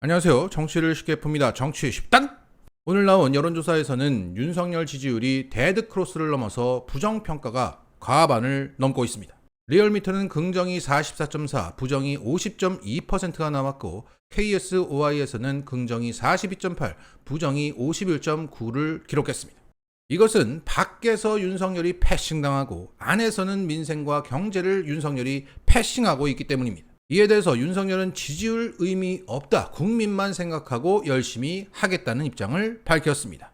안녕하세요. 정치를 쉽게 풉니다. 정치 쉽단! 오늘 나온 여론조사에서는 윤석열 지지율이 데드크로스를 넘어서 부정평가가 과반을 넘고 있습니다. 리얼미터는 긍정이 44.4, 부정이 50.2%가 남았고 KSOI에서는 긍정이 42.8, 부정이 51.9를 기록했습니다. 이것은 밖에서 윤석열이 패싱당하고 안에서는 민생과 경제를 윤석열이 패싱하고 있기 때문입니다. 이에 대해서 윤석열은 지지율 의미 없다, 국민만 생각하고 열심히 하겠다는 입장을 밝혔습니다.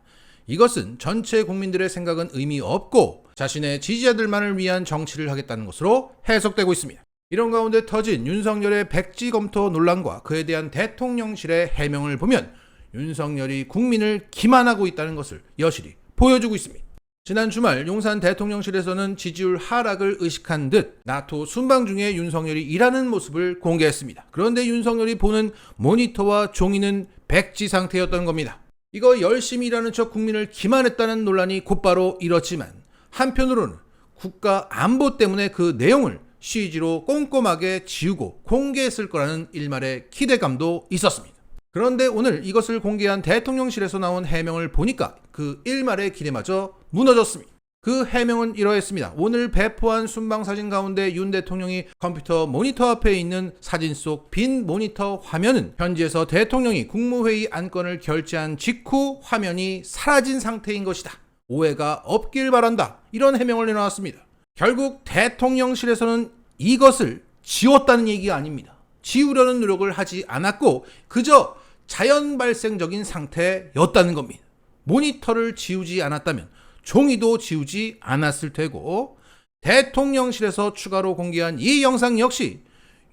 이것은 전체 국민들의 생각은 의미 없고 자신의 지지자들만을 위한 정치를 하겠다는 것으로 해석되고 있습니다. 이런 가운데 터진 윤석열의 백지 검토 논란과 그에 대한 대통령실의 해명을 보면 윤석열이 국민을 기만하고 있다는 것을 여실히 보여주고 있습니다. 지난 주말 용산 대통령실에서는 지지율 하락을 의식한 듯 나토 순방 중에 윤석열이 일하는 모습을 공개했습니다. 그런데 윤석열이 보는 모니터와 종이는 백지 상태였던 겁니다. 이거 열심히 일하는 척 국민을 기만했다는 논란이 곧바로 일었지만 한편으로는 국가 안보 때문에 그 내용을 CG로 꼼꼼하게 지우고 공개했을 거라는 일말의 기대감도 있었습니다. 그런데 오늘 이것을 공개한 대통령실에서 나온 해명을 보니까 그 일말의 기대마저 무너졌습니다. 그 해명은 이러했습니다. 오늘 배포한 순방 사진 가운데 윤 대통령이 컴퓨터 모니터 앞에 있는 사진 속 빈 모니터 화면은 현지에서 대통령이 국무회의 안건을 결재한 직후 화면이 사라진 상태인 것이다. 오해가 없길 바란다. 이런 해명을 내놓았습니다. 결국 대통령실에서는 이것을 지웠다는 얘기가 아닙니다. 지우려는 노력을 하지 않았고 그저 자연 발생적인 상태였다는 겁니다. 모니터를 지우지 않았다면 종이도 지우지 않았을 테고 대통령실에서 추가로 공개한 이 영상 역시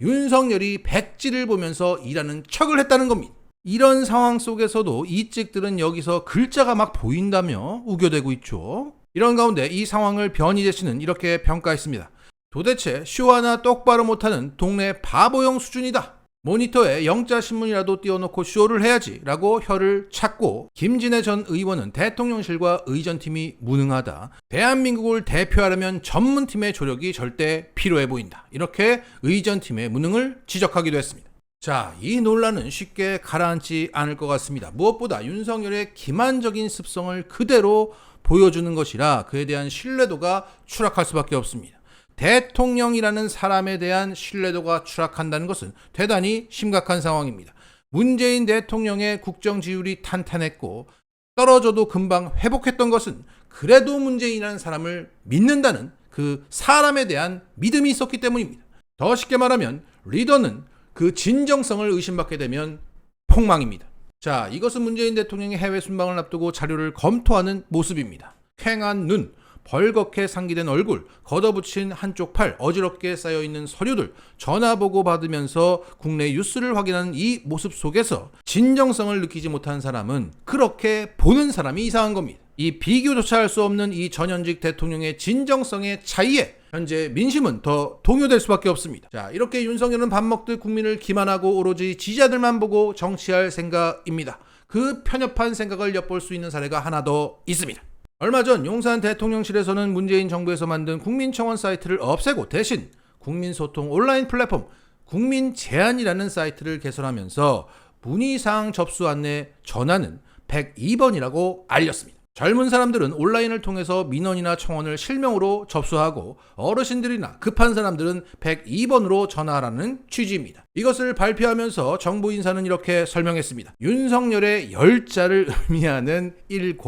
윤석열이 백지를 보면서 일하는 척을 했다는 겁니다. 이런 상황 속에서도 이 찍들은 여기서 글자가 막 보인다며 우겨대고 있죠. 이런 가운데 이 상황을 변희재 씨는 이렇게 평가했습니다. 도대체 쇼 하나 똑바로 못하는 동네 바보형 수준이다. 모니터에 영자신문이라도 띄워놓고 쇼를 해야지 라고 혀를 찾고 김진애 전 의원은 대통령실과 의전팀이 무능하다. 대한민국을 대표하려면 전문팀의 조력이 절대 필요해 보인다. 이렇게 의전팀의 무능을 지적하기도 했습니다. 자, 이 논란은 쉽게 가라앉지 않을 것 같습니다. 무엇보다 윤석열의 기만적인 습성을 그대로 보여주는 것이라 그에 대한 신뢰도가 추락할 수밖에 없습니다. 대통령이라는 사람에 대한 신뢰도가 추락한다는 것은 대단히 심각한 상황입니다. 문재인 대통령의 국정 지지율이 탄탄했고 떨어져도 금방 회복했던 것은 그래도 문재인이라는 사람을 믿는다는 그 사람에 대한 믿음이 있었기 때문입니다. 더 쉽게 말하면 리더는 그 진정성을 의심받게 되면 폭망입니다. 자, 이것은 문재인 대통령의 해외 순방을 앞두고 자료를 검토하는 모습입니다. 퀭한 눈, 벌겋게 상기된 얼굴, 걷어붙인 한쪽 팔, 어지럽게 쌓여있는 서류들, 전화보고 받으면서 국내 뉴스를 확인하는 이 모습 속에서 진정성을 느끼지 못한 사람은 그렇게 보는 사람이 이상한 겁니다. 이 비교조차 할 수 없는 이 전현직 대통령의 진정성의 차이에 현재 민심은 더 동요될 수밖에 없습니다. 자, 이렇게 윤석열은 밥 먹듯 국민을 기만하고 오로지 지지자들만 보고 정치할 생각입니다. 그 편협한 생각을 엿볼 수 있는 사례가 하나 더 있습니다. 얼마 전 용산 대통령실에서는 문재인 정부에서 만든 국민청원 사이트를 없애고 대신 국민소통 온라인 플랫폼 국민제안이라는 사이트를 개설하면서 문의사항 접수 안내 전화는 102번이라고 알렸습니다. 젊은 사람들은 온라인을 통해서 민원이나 청원을 실명으로 접수하고 어르신들이나 급한 사람들은 102번으로 전화하라는 취지입니다. 이것을 발표하면서 정부 인사는 이렇게 설명했습니다. 윤석열의 열자를 의미하는 10,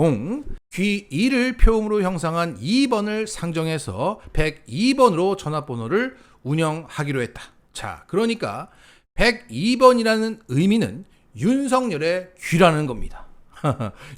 귀 2를 표음으로 형상한 2번을 상정해서 102번으로 전화번호를 운영하기로 했다. 자, 그러니까 102번이라는 의미는 윤석열의 귀라는 겁니다.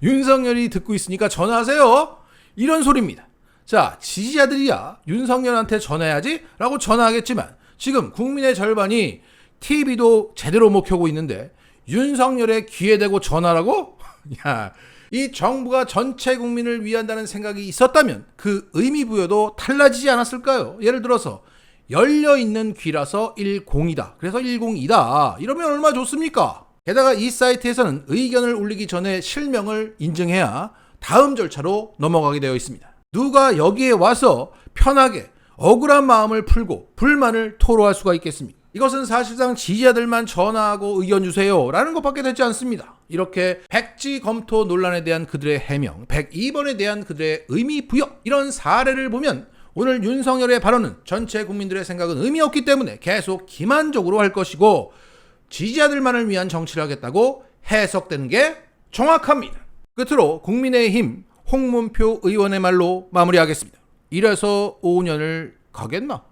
윤석열이 듣고 있으니까 전화하세요. 이런 소리입니다. 자, 지지자들이야 윤석열한테 전화해야지 라고 전화하겠지만 지금 국민의 절반이 TV도 제대로 못 켜고 있는데 윤석열의 귀에 대고 전화라고? 야, 이 정부가 전체 국민을 위한다는 생각이 있었다면 그 의미 부여도 달라지지 않았을까요? 예를 들어서 열려있는 귀라서 10이다. 그래서 102다. 이러면 얼마나 좋습니까? 게다가 이 사이트에서는 의견을 올리기 전에 실명을 인증해야 다음 절차로 넘어가게 되어 있습니다. 누가 여기에 와서 편하게 억울한 마음을 풀고 불만을 토로할 수가 있겠습니까? 이것은 사실상 지지자들만 전화하고 의견 주세요 라는 것밖에 되지 않습니다. 이렇게 백지 검토 논란에 대한 그들의 해명, 102번에 대한 그들의 의미 부여, 이런 사례를 보면 오늘 윤석열의 발언은 전체 국민들의 생각은 의미 없기 때문에 계속 기만적으로 할 것이고 지지자들만을 위한 정치를 하겠다고 해석되는 게 정확합니다. 끝으로 국민의힘 홍문표 의원의 말로 마무리하겠습니다. 이래서 5년을 가겠나?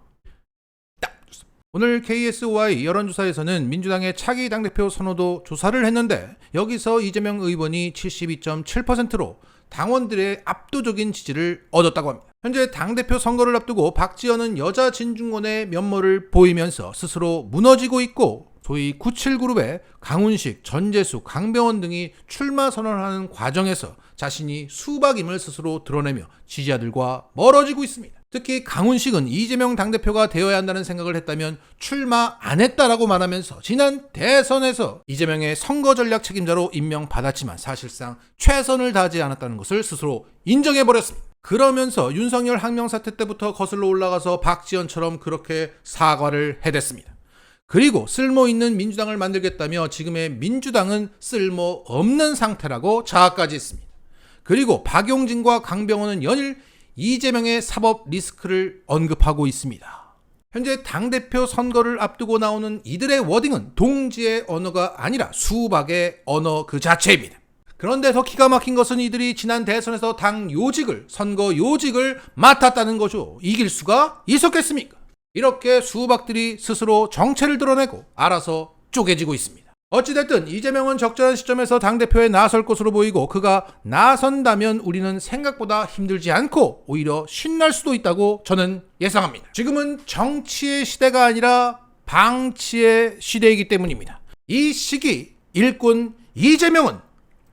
오늘 KSOI 여론조사에서는 민주당의 차기 당대표 선호도 조사를 했는데 여기서 이재명 의원이 72.7%로 당원들의 압도적인 지지를 얻었다고 합니다. 현재 당대표 선거를 앞두고 박지원은 여자 진중권의 면모를 보이면서 스스로 무너지고 있고 소위 97그룹의 강훈식, 전재수, 강병원 등이 출마 선언하는 과정에서 자신이 수박임을 스스로 드러내며 지지자들과 멀어지고 있습니다. 특히 강훈식은 이재명 당대표가 되어야 한다는 생각을 했다면 출마 안 했다라고 말하면서 지난 대선에서 이재명의 선거 전략 책임자로 임명받았지만 사실상 최선을 다하지 않았다는 것을 스스로 인정해버렸습니다. 그러면서 윤석열 항명사태 때부터 거슬러 올라가서 박지원처럼 그렇게 사과를 해댔습니다. 그리고 쓸모있는 민주당을 만들겠다며 지금의 민주당은 쓸모없는 상태라고 자학까지 했습니다. 그리고 박용진과 강병원은 연일 이재명의 사법 리스크를 언급하고 있습니다. 현재 당대표 선거를 앞두고 나오는 이들의 워딩은 동지의 언어가 아니라 수박의 언어 그 자체입니다. 그런데 더 기가 막힌 것은 이들이 지난 대선에서 당 요직을, 선거 요직을 맡았다는 거죠. 이길 수가 있었겠습니까? 이렇게 수박들이 스스로 정체를 드러내고 알아서 쪼개지고 있습니다. 어찌됐든 이재명은 적절한 시점에서 당대표에 나설 것으로 보이고 그가 나선다면 우리는 생각보다 힘들지 않고 오히려 신날 수도 있다고 저는 예상합니다. 지금은 정치의 시대가 아니라 방치의 시대이기 때문입니다. 이 시기 일꾼 이재명은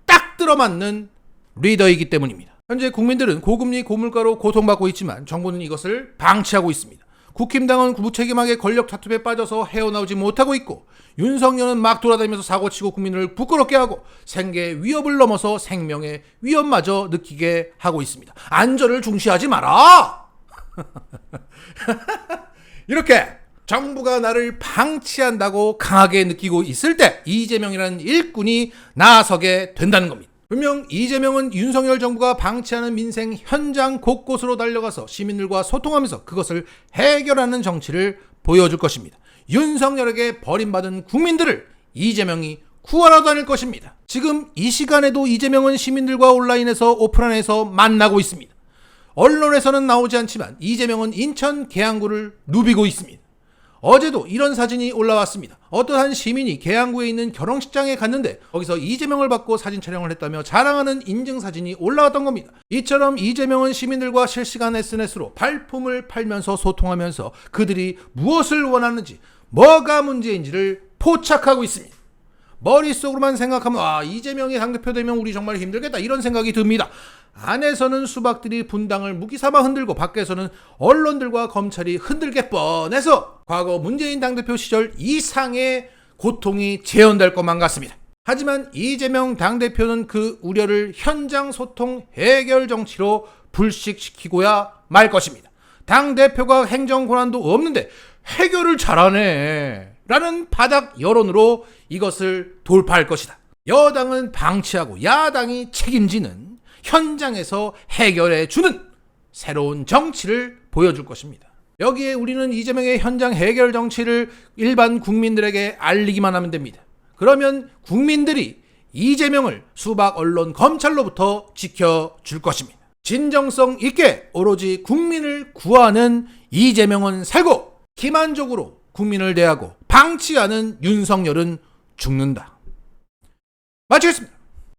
딱 들어맞는 리더이기 때문입니다. 현재 국민들은 고금리 고물가로 고통받고 있지만 정부는 이것을 방치하고 있습니다. 국힘당은 무책임하게 권력 다툼에 빠져서 헤어나오지 못하고 있고 윤석열은 막 돌아다니면서 사고치고 국민을 부끄럽게 하고 생계의 위협을 넘어서 생명의 위협마저 느끼게 하고 있습니다. 안전을 중시하지 마라! 이렇게 정부가 나를 방치한다고 강하게 느끼고 있을 때 이재명이라는 일꾼이 나서게 된다는 겁니다. 분명 이재명은 윤석열 정부가 방치하는 민생 현장 곳곳으로 달려가서 시민들과 소통하면서 그것을 해결하는 정치를 보여줄 것입니다. 윤석열에게 버림받은 국민들을 이재명이 구하러 다닐 것입니다. 지금 이 시간에도 이재명은 시민들과 온라인에서 오프라인에서 만나고 있습니다. 언론에서는 나오지 않지만 이재명은 인천 계양구를 누비고 있습니다. 어제도 이런 사진이 올라왔습니다. 어떠한 시민이 계양구에 있는 결혼식장에 갔는데 거기서 이재명을 받고 사진 촬영을 했다며 자랑하는 인증사진이 올라왔던 겁니다. 이처럼 이재명은 시민들과 실시간 SNS로 발품을 팔면서 소통하면서 그들이 무엇을 원하는지 뭐가 문제인지를 포착하고 있습니다. 머릿속으로만 생각하면 이재명이 당대표 되면 우리 정말 힘들겠다 이런 생각이 듭니다. 안에서는 수박들이 분당을 무기삼아 흔들고 밖에서는 언론들과 검찰이 흔들게 뻔해서 과거 문재인 당대표 시절 이상의 고통이 재현될 것만 같습니다. 하지만 이재명 당대표는 그 우려를 현장 소통 해결 정치로 불식시키고야 말 것입니다. 당대표가 행정 권한도 없는데 해결을 잘하네 라는 바닥 여론으로 이것을 돌파할 것이다. 여당은 방치하고 야당이 책임지는 현장에서 해결해주는 새로운 정치를 보여줄 것입니다. 여기에 우리는 이재명의 현장 해결 정치를 일반 국민들에게 알리기만 하면 됩니다. 그러면 국민들이 이재명을 수박 언론 검찰로부터 지켜줄 것입니다. 진정성 있게 오로지 국민을 구하는 이재명은 살고 기만적으로 국민을 대하고 방치하는 윤석열은 죽는다. 마치겠습니다.